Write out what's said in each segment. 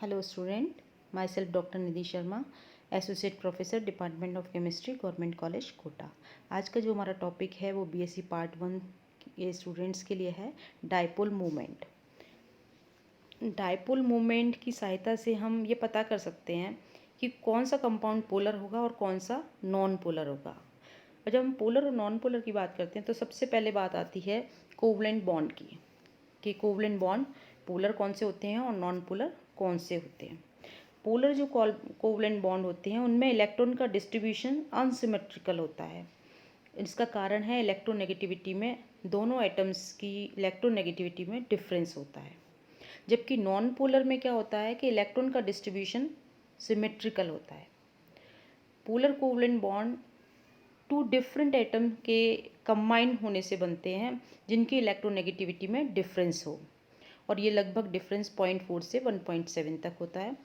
Hello student, myself Dr. Nidhi Sharma, associate professor department of chemistry government college Kota. आज का जो हमारा टॉपिक है वो बीएससी पार्ट 1 के स्टूडेंट्स के लिए है डायपोल मूवमेंट। डायपोल मूवमेंट की सहायता से हम ये पता कर सकते हैं कि कौन सा कंपाउंड पोलर होगा और कौन सा नॉन पोलर होगा। और जब हम पोलर और नॉन पोलर की बात करते हैं तो सबसे पहले बात आती है कोवलेंट बॉन्ड की, कि कोवलेंट बॉन्ड पोलर कौन से होते हैं और नॉन पोलर कौन से होते हैं। पोलर जो कोवलेंट बॉन्ड होते हैं उनमें इलेक्ट्रॉन का डिस्ट्रीब्यूशन अनसिमेट्रिकल होता है। इसका कारण है इलेक्ट्रोनेगेटिविटी में, दोनों एटम्स की इलेक्ट्रोनेगेटिविटी में डिफरेंस होता है। जबकि नॉन पोलर में क्या होता है कि इलेक्ट्रॉन का डिस्ट्रीब्यूशन सिमेट्रिकल होता है। Polar covalent bond two different atom के कंबाइन होने से बनते हैं जिनकी इलेक्ट्रोनेगेटिविटी में डिफरेंस हो, और ये लगभग डिफरेंस 0.4 से 1.7 तक होता है।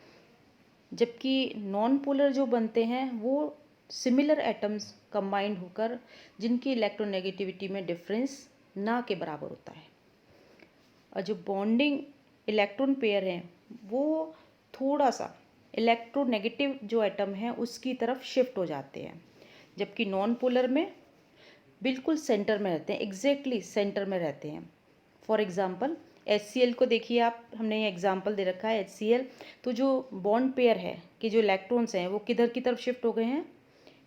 जबकि नॉन पोलर जो बनते हैं वो सिमिलर एटम्स कंबाइंड होकर जिनकी इलेक्ट्रोनेगेटिविटी में डिफरेंस ना के बराबर होता है। और जो बॉन्डिंग इलेक्ट्रॉन पेयर हैं वो थोड़ा सा इलेक्ट्रोनेगेटिव जो एटम है उसकी तरफ शिफ्ट हो जाते हैं, जबकि नॉन पोलर में बिल्कुल सेंटर में रहते हैं, एग्जैक्टली सेंटर में रहते हैं। फॉर एग्जांपल HCl को देखिए आप, हमने ये एग्जांपल दे रखा है HCl। तो जो बॉन्ड पेयर है कि जो इलेक्ट्रॉन्स हैं वो किधर की तरफ शिफ्ट हो गए हैं,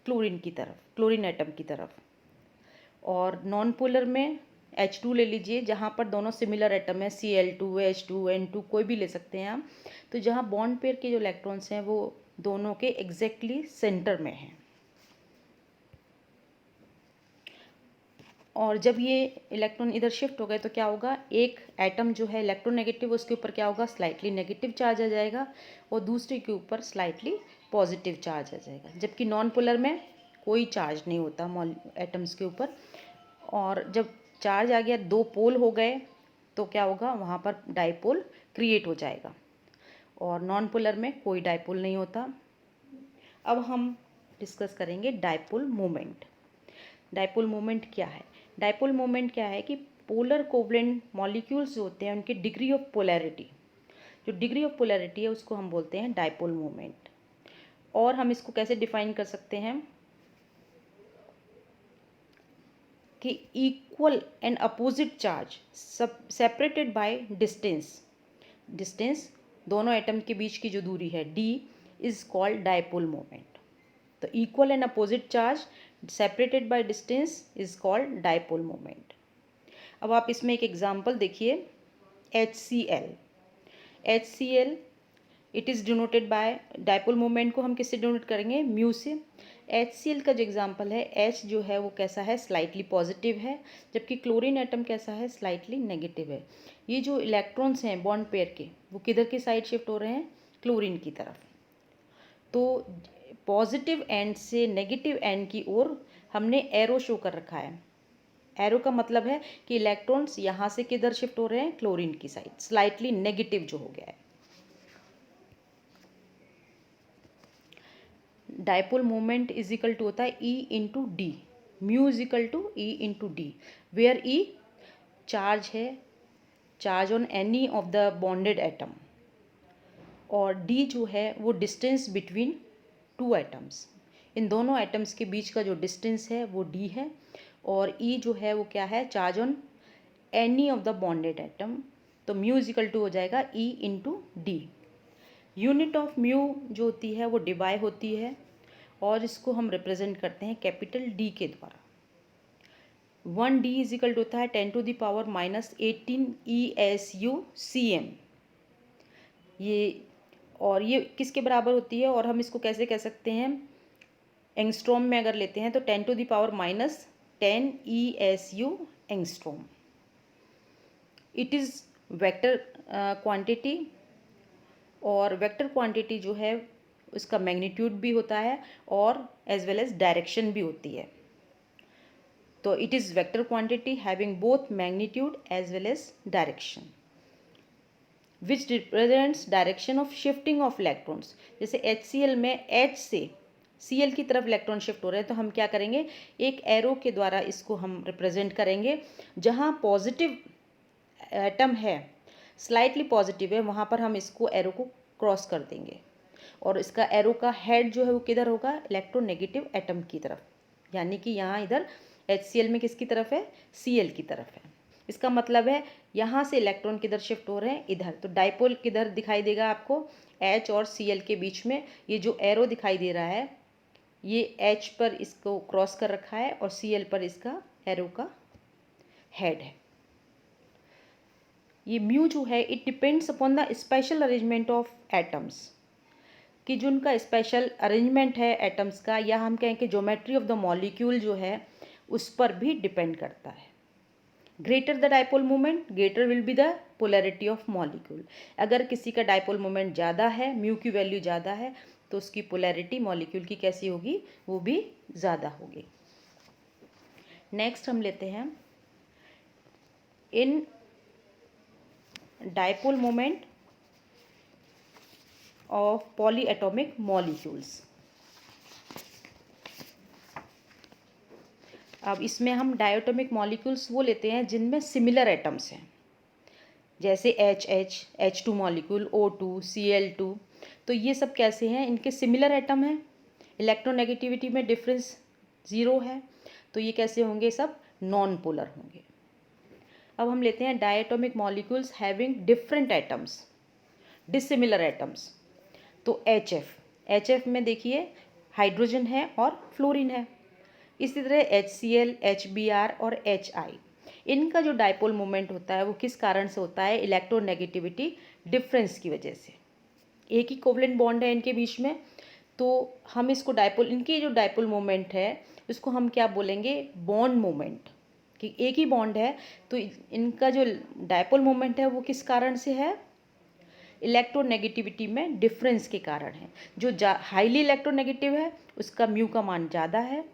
क्लोरीन की तरफ, क्लोरीन एटम की तरफ। और नॉन पोलर में H2 ले लीजिए, जहाँ पर दोनों सिमिलर एटम है, Cl2 H2 N2 कोई भी ले सकते हैं आप। तो जहाँ बॉन्ड पेयर के जो इलेक्ट्रॉन्स हैं वो दोनों के एग्जैक्टली सेंटर में हैं। और जब ये इलेक्ट्रॉन इधर शिफ्ट हो गए तो क्या होगा, एक एटम जो है इलेक्ट्रोनेगेटिव उसके ऊपर क्या होगा, स्लाइटली नेगेटिव चार्ज आ जाएगा, और दूसरे के ऊपर स्लाइटली पॉजिटिव चार्ज आ जाएगा। जबकि नॉन पोलर में कोई चार्ज नहीं होता एटम्स के ऊपर। और जब चार्ज आ गया, दो पोल हो गए, तो क्या होगा, वहाँ पर डाइपोल क्रिएट हो जाएगा। और नॉन पोलर में कोई डाइपोल नहीं होता। अब हम डिस्कस करेंगे डाइपोल मोमेंट। डाइपोल मोमेंट क्या है? डाइपोल मोमेंट क्या है कि पोलर कोवलेंट मॉलिक्यूल्स जो होते हैं उनकी डिग्री ऑफ पोलैरिटी, जो डिग्री ऑफ पोलैरिटी है उसको हम बोलते हैं डाइपोल मोमेंट। और हम इसको कैसे डिफाइन कर सकते हैं कि इक्वल एंड अपोजिट चार्ज सब सेपरेटेड बाय डिस्टेंस, डिस्टेंस दोनों एटम के बीच की जो दूरी है d is called dipole moment. तो equal and opposite charge separated by distance is called dipole moment. अब आप इसमें एक एग्जांपल देखिए, HCl। HCl it is denoted by, dipole moment को हम किससे डिनोट करेंगे, म्यू से। HCl का जो एग्जांपल है, H जो है वो कैसा है, स्लाइटली पॉजिटिव है, जबकि क्लोरीन एटम कैसा है, स्लाइटली नेगेटिव है। ये जो इलेक्ट्रॉन्स हैं बॉन्ड पेयर के वो किधर की साइड शिफ्ट हो रहे हैं, क्लोरीन की तरफ। तो पॉजिटिव एंड से नेगेटिव एंड की ओर हमने एरो शो कर रखा है। एरो का मतलब है कि इलेक्ट्रॉन्स यहाँ से किधर शिफ्ट हो रहे हैं, क्लोरीन की साइड, स्लाइटली नेगेटिव जो हो गया है। Dipole moment is equal to होता है E into d, mu is equal to E into d, where E charge है, charge on any of the bonded atom, और D जो है वो डिस्टेंस बिटवीन टू एटम्स, इन दोनों एटम्स के बीच का जो डिस्टेंस है वो D है। और E जो है वो क्या है, charge on any of the bonded atom. तो म्यू इज इक्वल टू हो जाएगा E into D. Unit of mu जो होती है वो डिवाई होती है, और इसको हम रिप्रेजेंट करते हैं कैपिटल D के द्वारा। 1D इज इक्वल टू होता है 10⁻⁻18 ESU/cm। ये, और ये किसके बराबर होती है, और हम इसको कैसे कह सकते हैं, एंगस्ट्रॉम में अगर लेते हैं तो 10⁻10 ESU angstrom. It is vector quantity, और वेक्टर क्वांटिटी जो है उसका मैग्नीट्यूड भी होता है और एज वेल एज डायरेक्शन भी होती है। तो it is vector quantity having both magnitude as well as direction which represents direction of shifting of electrons. जैसे HCl में H से Cl की तरफ इलेक्ट्रॉन शिफ्ट हो रहे हैं तो हम क्या करेंगे, एक एरो के द्वारा इसको हम रिप्रेजेंट करेंगे। जहाँ पॉजिटिव एटम है, स्लाइटली पॉजिटिव है, वहाँ पर हम इसको एरो को क्रॉस कर देंगे और इसका एरो का हेड जो है वो किधर होगा, इलेक्ट्रोनेगेटिव एटम की तरफ, यानी कि यहाँ इधर HCl में किसकी तरफ है, Cl की तरफ है। इसका मतलब है यहाँ से इलेक्ट्रॉन किधर शिफ्ट हो रहे हैं, इधर। तो डाइपोल किधर दिखाई देगा आपको, H और Cl के बीच में। ये जो एरो दिखाई दे रहा है ये H पर इसको क्रॉस कर रखा है और Cl पर इसका एरो का हेड है। ये म्यू जो है it depends upon the special arrangement of atoms, कि जो उनका स्पेशल अरेंजमेंट है एटम्स का, या हम कहें कि ज्योमेट्री ऑफ द मॉलिक्यूल जो है उस पर भी डिपेंड करता है। Greater the dipole moment greater will be the polarity of molecule. अगर किसी का डाइपोल मोमेंट ज़्यादा है, म्यू की वैल्यू ज़्यादा है, तो उसकी पोलैरिटी मॉलिक्यूल की कैसी होगी, वो भी ज़्यादा होगी। नेक्स्ट हम लेते हैं इन dipole moment of polyatomic molecules. अब इसमें हम डायटोमिक मॉलिक्यूल्स वो लेते हैं जिनमें सिमिलर एटम्स हैं, जैसे HH, H2 molecule, O2, Cl2। तो ये सब कैसे हैं, इनके सिमिलर एटम हैं, इलेक्ट्रोनेगेटिविटी में डिफरेंस 0 है, तो ये कैसे होंगे, सब नॉन पोलर होंगे। अब हम लेते हैं diatomic molecules having different atoms, dissimilar atoms. तो HF में देखिए हाइड्रोजन है और फ्लोरीन है। इसी तरह HCl, HBr और HI, इनका जो डाइपोल मोमेंट होता है वो किस कारण से होता है, इलेक्ट्रोनेगेटिविटी डिफरेंस की वजह से। एक ही कोवलेंट बॉन्ड है इनके बीच में, तो हम इसको डाइपोल, इनकी जो डाइपोल मोमेंट है इसको हम क्या बोलेंगे, बॉन्ड मोमेंट, कि एक ही बॉन्ड है तो इनका जो डाइपोल मोमेंट है वो किस कारण से है, इलेक्ट्रोनेगेटिविटी में डिफरेंस के कारण है। जो हाईली इलेक्ट्रोनेगेटिव है उसका म्यू का मान ज़्यादा है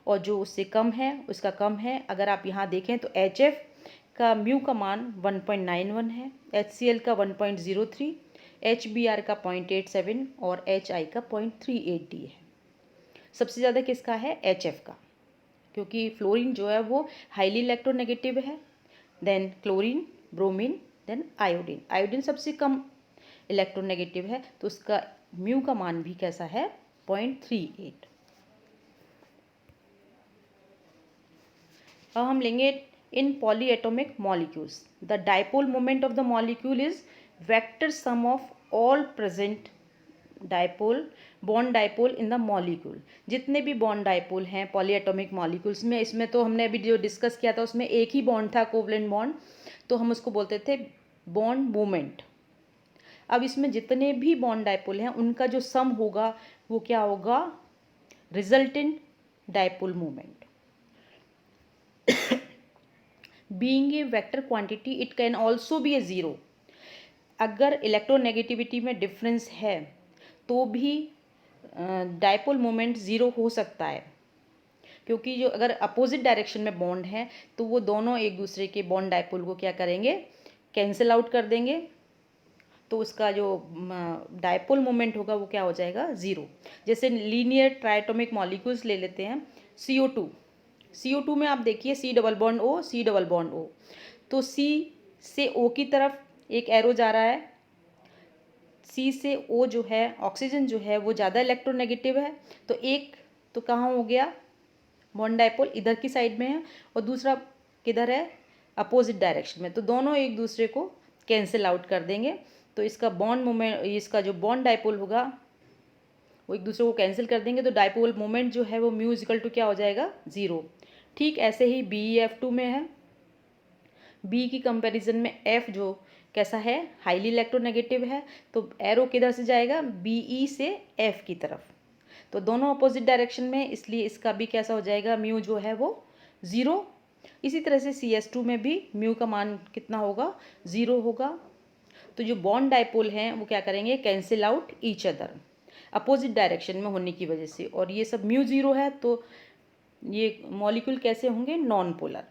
और जो उससे कम है उसका कम है। अगर आप यहाँ देखें तो HF का म्यू का मान 1.91 है, HCl का 1.03, HBr का 0.87 और HI का 0.38D है। सबसे ज़्यादा किसका है, HF का, क्योंकि फ्लोरीन जो है वो हाईली इलेक्ट्रोनेगेटिव है, then chlorine, bromine, then iodine. Iodine सबसे कम इलेक्ट्रोनेगेटिव है, तो उसका म्यू का मान भी कैसा है, 0.38। अब हम लेंगे इन polyatomic molecules, the dipole moment of the molecule is vector sum of all present dipole, bond dipole in the molecule. जितने भी बॉन्ड डाइपोल हैं पॉलीएटॉमिक मॉलिक्यूल्स में, इसमें तो हमने अभी जो डिस्कस किया था उसमें एक ही बॉन्ड था, कोवलेंट बॉन्ड, तो हम उसको बोलते थे बॉन्ड मोमेंट। अब इसमें जितने भी बॉन्ड डाइपोल हैं उनका जो सम होगा वो क्या होगा, resultant dipole moment. Being a vector quantity it can also be A zero. अगर इलेक्ट्रोनेगेटिविटी में डिफरेंस है तो भी डाइपोल मोमेंट ज़ीरो हो सकता है, क्योंकि जो अगर अपोजिट डायरेक्शन में बॉन्ड है तो वो दोनों एक दूसरे के बॉन्ड डाइपोल को क्या करेंगे, कैंसिल आउट कर देंगे, तो उसका जो डाइपोल मोमेंट होगा वो क्या हो जाएगा, ज़ीरो। जैसे लीनियर ट्राइटोमिक मॉलिक्यूल्स ले लेते हैं, CO2 में आप देखिए C double bond O, C double bond O, तो C से O की तरफ एक एरो जा रहा है, C से O जो है ऑक्सीजन जो है वो ज़्यादा इलेक्ट्रोनेगेटिव है, तो एक तो कहाँ हो गया, बॉन्ड डाइपोल इधर की साइड में है और दूसरा किधर है, अपोजिट डायरेक्शन में, तो दोनों एक दूसरे को कैंसिल आउट कर देंगे। तो इसका बॉन्ड मोमेंट, इसका जो बॉन्ड डाइपोल होगा वो एक दूसरे को कैंसिल कर देंगे, तो डाइपोल मोमेंट जो है वो म्यू इक्वल टू क्या हो जाएगा, ज़ीरो। ठीक ऐसे ही BeF2 में है, B की कंपैरिजन में F जो कैसा है, हाईली इलेक्ट्रोनेगेटिव है, तो एरो किधर से जाएगा, BE से F की तरफ, तो दोनों अपोजिट डायरेक्शन में, इसलिए इसका भी कैसा हो जाएगा, म्यू जो है वो ज़ीरो। इसी तरह से CS2 में भी म्यू का मान कितना होगा, ज़ीरो होगा। तो जो बॉन्ड डाइपोल हैं वो क्या करेंगे, cancel out each other opposite direction में होने की वजह से, और ये सब म्यू ज़ीरो है तो ये मॉलिक्यूल कैसे होंगे, नॉन पोलर।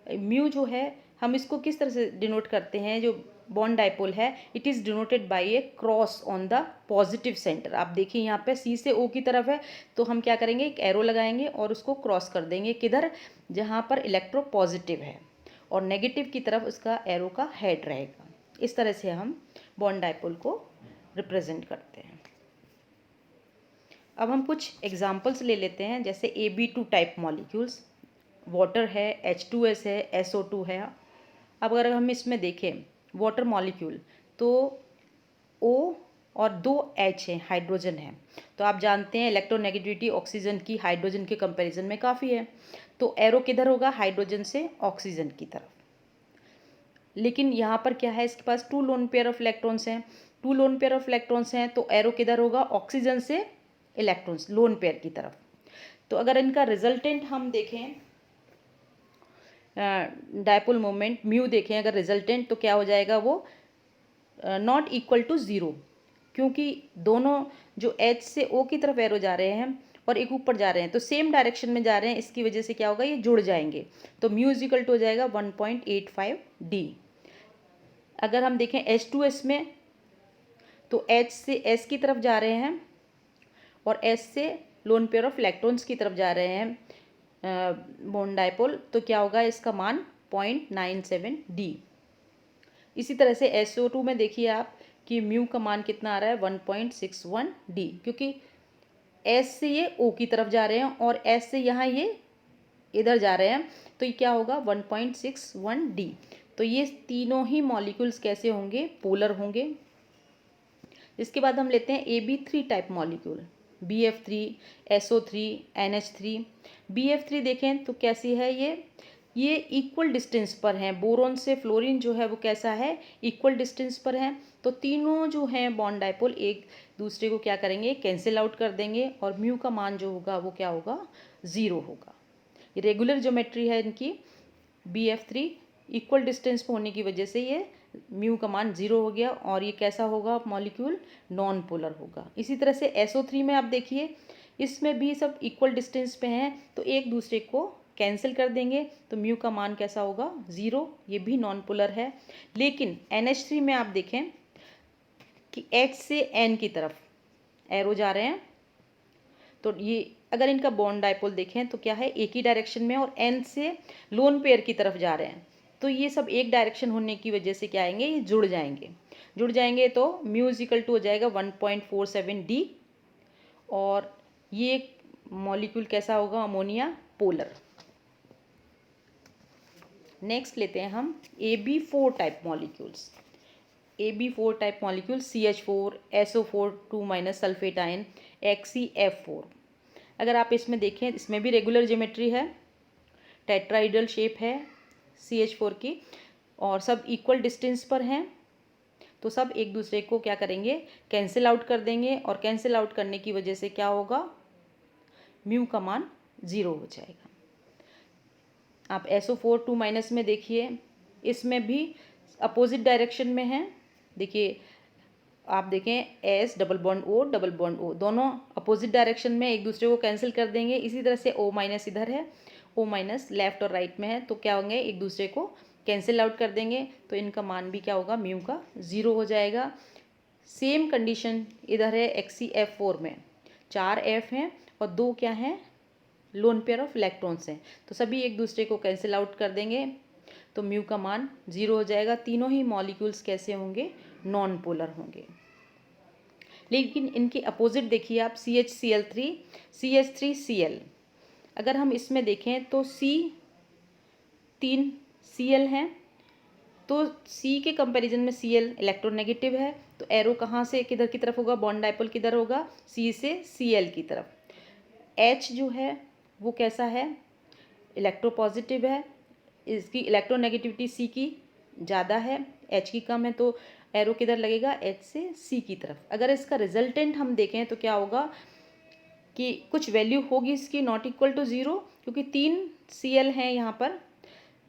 म्यू जो है हम इसको किस तरह से डिनोट करते हैं, जो बॉन्ड डाइपोल है it is denoted bye A cross on the positive centre. आप देखिए यहाँ पे C से O की तरफ है, तो हम क्या करेंगे, एक एरो लगाएंगे और उसको क्रॉस कर देंगे, किधर, जहाँ पर इलेक्ट्रो पॉजिटिव है, और नेगेटिव की तरफ उसका एरो का हेड रहेगा। इस तरह से हम बॉन्ड डायपोल को रिप्रेजेंट करते हैं। अब हम कुछ एग्जांपल्स ले लेते हैं, जैसे Ab2 टाइप मॉलिक्यूल्स, वाटर है, H2S है, SO2 है। अब अगर हम इसमें देखें वाटर मॉलिक्यूल, तो O और 2 H हैं, हाइड्रोजन है। तो आप जानते हैं इलेक्ट्रोनेगेटिविटी ऑक्सीजन की हाइड्रोजन के कंपैरिजन में काफ़ी है। तो एरो किधर होगा? हाइड्रोजन से ऑक्सीजन की तरफ। लेकिन यहाँ पर क्या है, इसके पास 2 लोन पेयर ऑफ इलेक्ट्रॉन्स हैं। 2 लोन पेयर ऑफ इलेक्ट्रॉन्स हैं तो एरो किधर होगा? ऑक्सीजन से इलेक्ट्रॉन्स लोन पेयर की तरफ। तो अगर इनका रिजल्टेंट हम देखें, डायपोल मोमेंट म्यू देखें अगर रिजल्टेंट, तो क्या हो जाएगा? वो नॉट इक्वल टू 0, क्योंकि दोनों जो H से O की तरफ एरो जा रहे हैं और एक ऊपर जा रहे हैं, तो सेम डायरेक्शन में जा रहे हैं। इसकी वजह से क्या होगा? ये जुड़ जाएंगे। तो म्यू इज इक्वल टू हो जाएगा 1.85D। अगर हम देखें H2S में, तो H से S की तरफ जा रहे हैं और S से लोन पेयर ऑफ इलेक्ट्रॉन्स की तरफ जा रहे हैं बॉन्ड डायपोल, तो क्या होगा? इसका मान 0.97D। इसी तरह से SO2 में देखिए आप कि म्यू का मान कितना आ रहा है? 1.61D, क्योंकि S से ये O की तरफ जा रहे हैं और S से यहाँ ये इधर जा रहे हैं, तो ये क्या होगा? 1.61D। तो ये तीनों ही मॉलिक्यूल्स कैसे होंगे? पोलर होंगे। इसके बाद हम लेते हैं Ab3 type molecule, BF3, SO3, NH3। BF3 देखें तो कैसी है ये इक्वल डिस्टेंस पर हैं। बोरोन से फ्लोरीन जो है वो कैसा है? इक्वल डिस्टेंस पर है। तो तीनों जो हैं बॉन्ड डायपोल एक दूसरे को क्या करेंगे? कैंसिल आउट कर देंगे और म्यू का मान जो होगा वो क्या होगा? 0 होगा। ये रेगुलर ज्योमेट्री है इनकी। BF3 इक्वल डिस्टेंस पर होने की वजह से ये म्यू का मान 0 हो गया और ये कैसा होगा? मॉलिक्यूल नॉन पोलर होगा। इसी तरह से SO3 में आप देखिए, इसमें भी सब इक्वल डिस्टेंस पे हैं, तो एक दूसरे को कैंसिल कर देंगे, तो म्यू का मान कैसा होगा? 0। ये भी नॉन पोलर है। लेकिन NH3 में आप देखें कि H से N की तरफ एरो जा रहे हैं, तो ये अगर इनका बॉन्ड डायपोल देखें तो क्या है? एक ही डायरेक्शन में, और N से लोन पेयर की तरफ जा रहे हैं, तो ये सब एक डायरेक्शन होने की वजह से क्या आएंगे? ये जुड़ जाएंगे तो म्यू इज इक्वल टू हो जाएगा 1.47D। और ये मॉलिक्यूल कैसा होगा? Ammonia polar. नेक्स्ट लेते हैं हम Ab4 type molecules. Ab4 type molecule CH4, SO4 2- sulphate ion, XeF4। अगर आप इसमें देखें, इसमें भी रेगुलर ज्योमेट्री है, टेट्राइडल शेप है CH4 की, और सब इक्वल डिस्टेंस पर हैं, तो सब एक दूसरे को क्या करेंगे? कैंसिल आउट कर देंगे, और कैंसिल आउट करने की वजह से क्या होगा? म्यू का मान 0 हो जाएगा। आप SO4 2- में देखिए, इसमें भी अपोजिट डायरेक्शन में है। देखिए, आप देखें S डबल बॉन्ड O दोनों अपोजिट डायरेक्शन में एक दूसरे को कैंसिल कर देंगे। इसी तरह से O- इधर है, O- लेफ्ट और राइट में है, तो क्या होंगे? एक दूसरे को कैंसिल आउट कर देंगे, तो इनका मान भी क्या होगा? म्यू का 0 हो जाएगा। सेम कंडीशन इधर है XeF4 में, 4 F हैं और 2 क्या हैं? लोन पेयर ऑफ इलेक्ट्रॉन्स हैं, तो सभी एक दूसरे को कैंसिल आउट कर देंगे, तो म्यू का मान 0 हो जाएगा। तीनों ही मॉलिक्यूल्स कैसे होंगे? नॉन पोलर होंगे। लेकिन इनके अपोजिट देखिए आप, CHCl3, CH3Cl। अगर हम इसमें देखें तो तीन Cl हैं, तो C के कंपैरिजन में Cl इलेक्ट्रोनेगेटिव है, तो एरो कहाँ से किधर की तरफ होगा? बॉन्ड डायपोल किधर होगा? C से Cl की तरफ। H जो है वो कैसा है? इलेक्ट्रोपॉजिटिव है, इसकी इलेक्ट्रोनेगेटिविटी C की ज़्यादा है, H की कम है, तो एरो किधर लगेगा? H से C की तरफ। अगर इसका रिजल्टेंट हम देखें तो क्या होगा कि कुछ वैल्यू होगी इसकी नॉट इक्वल टू 0, क्योंकि 3 Cl हैं यहाँ पर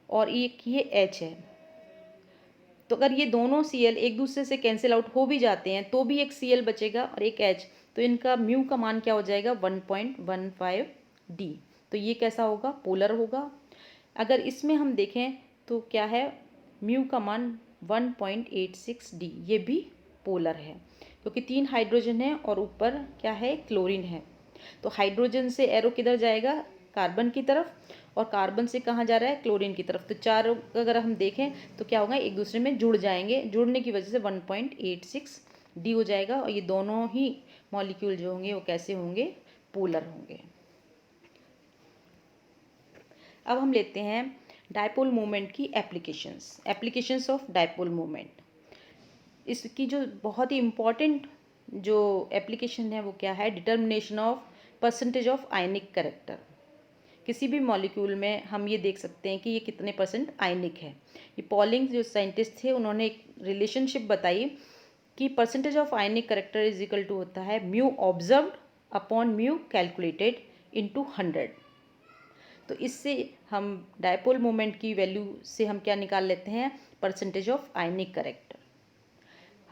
और एक ये H है। तो अगर ये दोनों Cl एक दूसरे से कैंसिल आउट हो भी जाते हैं तो भी एक Cl बचेगा और एक H, तो इनका म्यू का मान क्या हो जाएगा? 1.15D। तो ये कैसा होगा? पोलर होगा। अगर इसमें हम देखें तो क्या है? म्यू का मान 1.86D, ये भी पोलर है, क्योंकि 3 हाइड्रोजन है और ऊपर क्या है? क्लोरीन है। तो हाइड्रोजन से एरो किधर जाएगा? कार्बन की तरफ, और कार्बन से कहाँ जा रहा है, क्लोरीन की तरफ। तो चारों अगर हम देखें तो क्या होगा, एक दूसरे में जुड़ जाएंगे, जुड़ने की वजह से 1.86 डी हो जाएगा, और ये दोनों ही मॉलिक्यूल जो होंगे वो कैसे होंगे, पोलर होंगे। अब हम लेते हैं डायपोल मोमेंट की एप्लीकेशंस ऑफ डायपोल मोमेंट। इसकी जो बहुत ही इम्पॉर्टेंट जो एप्लीकेशन है वो क्या है, determination of percentage of ionic character. किसी भी मॉलिक्यूल में हम ये देख सकते हैं कि ये कितने परसेंट आयनिक है। ये पॉलिंग जो साइंटिस्ट थे उन्होंने एक रिलेशनशिप बताई कि percentage of ionic character is equal to होता है mu observed upon mu calculated into 100। तो इससे हम डायपोल मोमेंट की वैल्यू से हम क्या निकाल लेते हैं, परसेंटेज ऑफ आयनिक करेक्टर।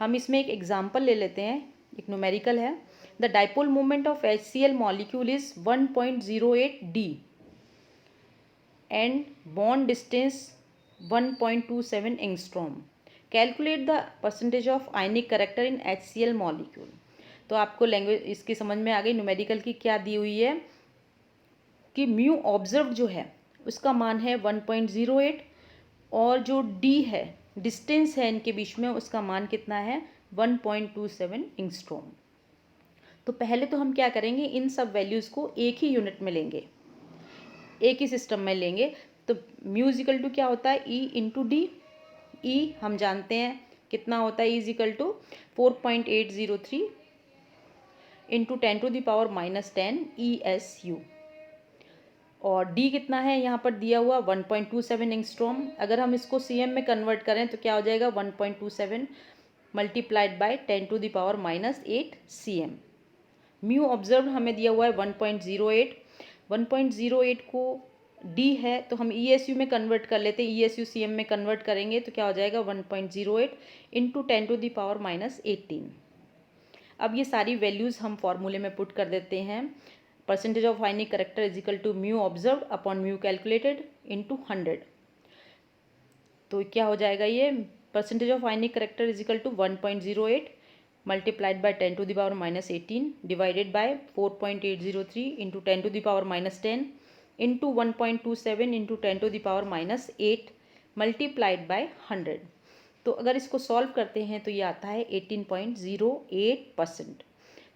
हम इसमें एक एग्जाम्पल ले लेते हैं, एक न्यूमेरिकल है। The dipole moment of HCl molecule is 1.08 D and bond distance 1.27 angstrom. Calculate the percentage of ionic character in HCl molecule. तो आपको लैंग्वेज इसकी समझ में आ गई, न्यूमेरिकल की क्या दी हुई है कि म्यू ऑब्जर्व जो है उसका मान है 1.08, और जो डी है, डिस्टेंस है इनके बीच में, उसका मान कितना है, 1.27 एंगस्ट्रॉम। तो पहले तो हम क्या करेंगे, इन सब वैल्यूज़ को एक ही यूनिट में लेंगे, एक ही सिस्टम में लेंगे। तो म्यू इजिकल टू क्या होता है, ई इंटू डी। ई हम जानते हैं कितना होता है, E is equal to 4.803 into 10⁻⁻10 ESU। और डी कितना है यहाँ पर दिया हुआ, 1.27 एंगस्ट्रॉम। अगर हम इसको सीएम में कन्वर्ट करें तो क्या हो जाएगा, 1.27 multiplied by 10⁻⁻8 CM। Mu observe हमें दिया हुआ है 1.08। 1.08 को डी है तो हम ESU में कन्वर्ट कर लेते हैं, ESU CM में कन्वर्ट करेंगे तो क्या हो जाएगा, 1.08 इंटू 10⁻⁻18। अब ये सारी वैल्यूज़ हम फॉर्मूले में पुट कर देते हैं। Percentage of ionic character is equal to mu observe upon mu calculated into 100। तो क्या हो जाएगा, ये percentage of ionic character is equal to 1.08 multiplied by 10⁻⁻18 divided by 4.803 into 10⁻⁻10 into 1.27 into 10⁻⁻8 multiplied by 100। तो अगर इसको सॉल्व करते हैं तो ये आता है 18.08%।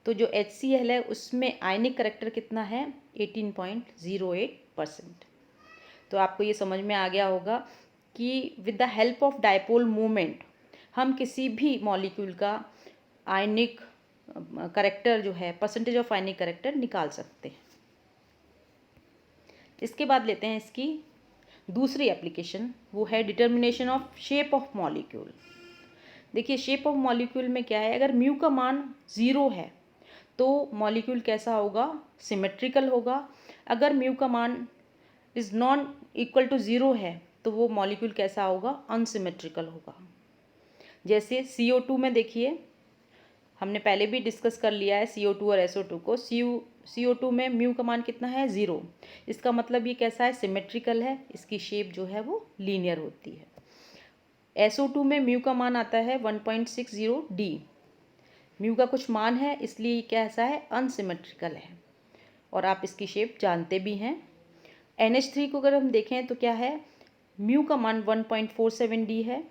तो जो HCl है उसमें आयनिक करेक्टर कितना है, 18.08%। तो आपको ये समझ में आ गया होगा कि with the help of dipole moment हम किसी भी मॉलिक्यूल का आयनिक करेक्टर जो है, परसेंटेज ऑफ आयनिक करेक्टर निकाल सकते हैं। इसके बाद लेते हैं इसकी दूसरी एप्लीकेशन, वो है determination of shape of molecule. देखिए शेप ऑफ मॉलिक्यूल में क्या है, अगर म्यू का मान 0 है तो मॉलिक्यूल कैसा होगा, सिमेट्रिकल होगा। अगर म्यू का मान इज़ नॉन इक्वल टू 0 है तो वो मॉलिक्यूल कैसा होगा, अनसिमेट्रिकल होगा। जैसे CO2 में देखिए, हमने पहले भी डिस्कस कर लिया है CO2 और SO2 को। CO2 में म्यू का मान कितना है, 0। इसका मतलब ये कैसा है, सिमेट्रिकल है, इसकी शेप जो है वो लीनियर होती है। SO2 में म्यू का मान आता है 1.60 D। म्यू का कुछ मान है इसलिए कैसा है, अनसिमेट्रिकल है, और आप इसकी शेप जानते भी हैं। NH3 को अगर हम देखें तो क्या है, म्यू का मान 1.47 D है,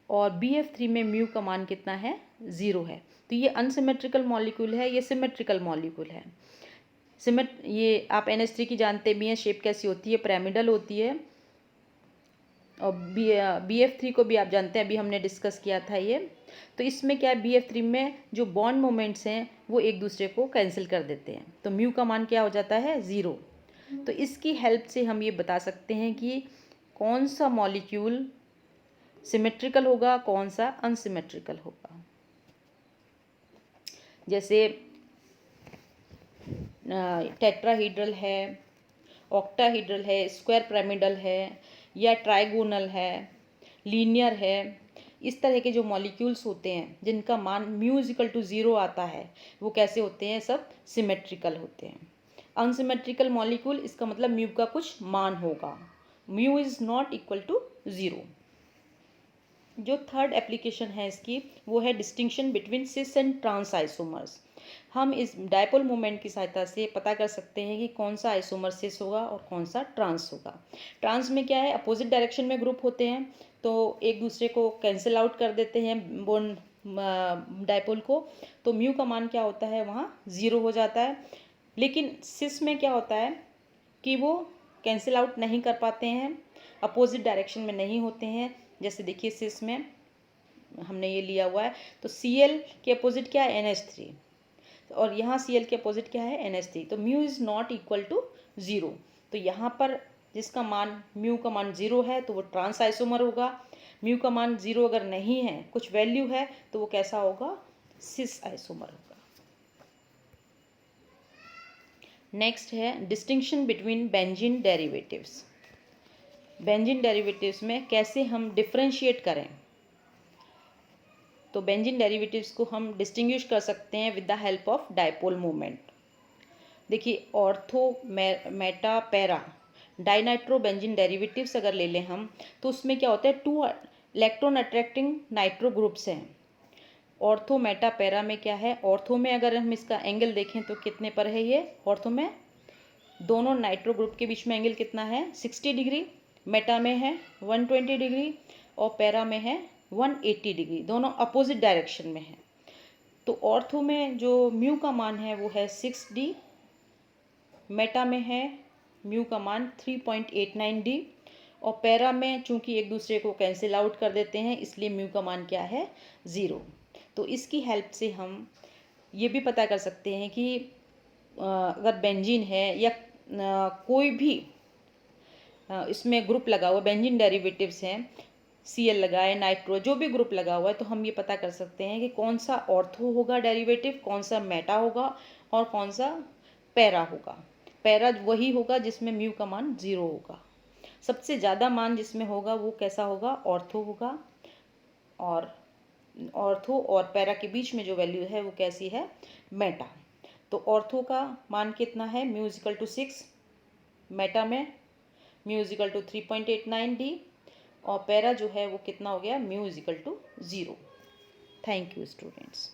और BF3 में म्यू का मान कितना है, 0 है। तो ये अनसिमेट्रिकल मॉलिक्यूल है, ये सिमेट्रिकल मॉलिक्यूल है। ये आप NH3 की जानते भी हैं, शेप कैसी होती है, पिरामिडल होती है। और BF3 को भी आप जानते हैं, अभी हमने डिस्कस किया था ये। तो इसमें क्या है, BF3 में जो बॉन्ड मोमेंट्स हैं वो एक दूसरे को कैंसिल कर देते हैं, तो म्यू का मान क्या हो जाता है, 0। तो इसकी हेल्प से हम ये बता सकते हैं कि कौन सा मॉलिक्यूल सिमेट्रिकल होगा, कौन सा अनसिमेट्रिकल होगा। जैसे टेट्राहीड्रल है, ऑक्टाहीड्रल है, स्क्वायर पिरामिडल है, या ट्राइगोनल है, लीनियर है। इस तरह के जो मॉलिक्यूल्स होते हैं जिनका मान म्यू इजिकल टू 0 आता है, वो कैसे होते हैं, सब सिमेट्रिकल होते हैं। अनसिमेट्रिकल मॉलिक्यूल, इसका मतलब म्यू का कुछ मान होगा, mu is not equal to 0। जो थर्ड एप्लीकेशन है इसकी, वो है distinction between cis and trans isomers. हम इस डायपोल मोमेंट की सहायता से पता कर सकते हैं कि कौन सा आइसोमर सिस होगा और कौन सा ट्रांस होगा। ट्रांस में क्या है, अपोजिट डायरेक्शन में ग्रुप होते हैं तो एक दूसरे को कैंसिल आउट कर देते हैं बोन डायपोल को, तो म्यू का मान क्या होता है, वहाँ 0 हो जाता है। लेकिन सिस में क्या होता है कि वो कैंसिल आउट नहीं कर पाते हैं, अपोजिट डायरेक्शन में नहीं होते हैं। जैसे देखिए सिस में हमने ये लिया हुआ है, तो Cl के अपोजिट क्या है, NH3, और यहाँ Cl के अपोजिट क्या है, NH3, तो mu is not equal to 0। तो यहाँ पर जिसका मान म्यू का मान 0 है तो वो ट्रांस आइसोमर होगा। म्यू का मान 0 अगर नहीं है, कुछ वैल्यू है, तो वो कैसा होगा, सिस आइसोमर होगा। नेक्स्ट है distinction between benzene derivatives. Benzene derivatives में कैसे हम डिफ्रेंशिएट करें, तो बेंजीन डेरिवेटिव्स को हम डिस्टिंग्विश कर सकते हैं with the help of dipole moment. देखिए ortho meta para dinitro benzene derivatives अगर ले लें हम, तो उसमें क्या होता है, 2 इलेक्ट्रॉन अट्रैक्टिंग नाइट्रो ग्रुप्स हैं। ऑर्थो मेटा पैरा में क्या है, ऑर्थो में अगर हम इसका एंगल देखें तो कितने पर है ये, ऑर्थो में दोनों नाइट्रो ग्रुप के बीच में एंगल कितना है, 60 डिग्री, मेटा में है 120 डिग्री और पैरा में है 180 डिग्री, दोनों अपोजिट डायरेक्शन में है। तो ऑर्थो में जो म्यू का मान है वो है 6d, मेटा में है म्यू का मान 3.89d, और पैरा में चूंकि एक दूसरे को कैंसिल आउट कर देते हैं इसलिए म्यू का मान क्या है, 0। तो इसकी हेल्प से हम ये भी पता कर सकते हैं कि अगर बेंजीन है या कोई भी इसमें ग्रुप लगा हुआ, बेंजीन डेरिवेटिव्स हैं, Cl लगाए, नाइट्रो, जो भी ग्रुप लगा हुआ है, तो हम ये पता कर सकते हैं कि कौन सा ऑर्थो होगा डेरिवेटिव, कौन सा मेटा होगा और कौन सा पैरा होगा। पैरा वही होगा जिसमें म्यू का मान 0 होगा। सबसे ज़्यादा मान जिसमें होगा वो कैसा होगा, ऑर्थो होगा, और ऑर्थो और पैरा के बीच में जो वैल्यू है वो कैसी है, मेटा। तो ऑर्थो का मान कितना है, म्यू इजिकल टू 6, मेटा में म्यू इजिकल टू 3.89d, और पैरा जो है वो कितना हो गया, mu is equal to 0। Thank you students.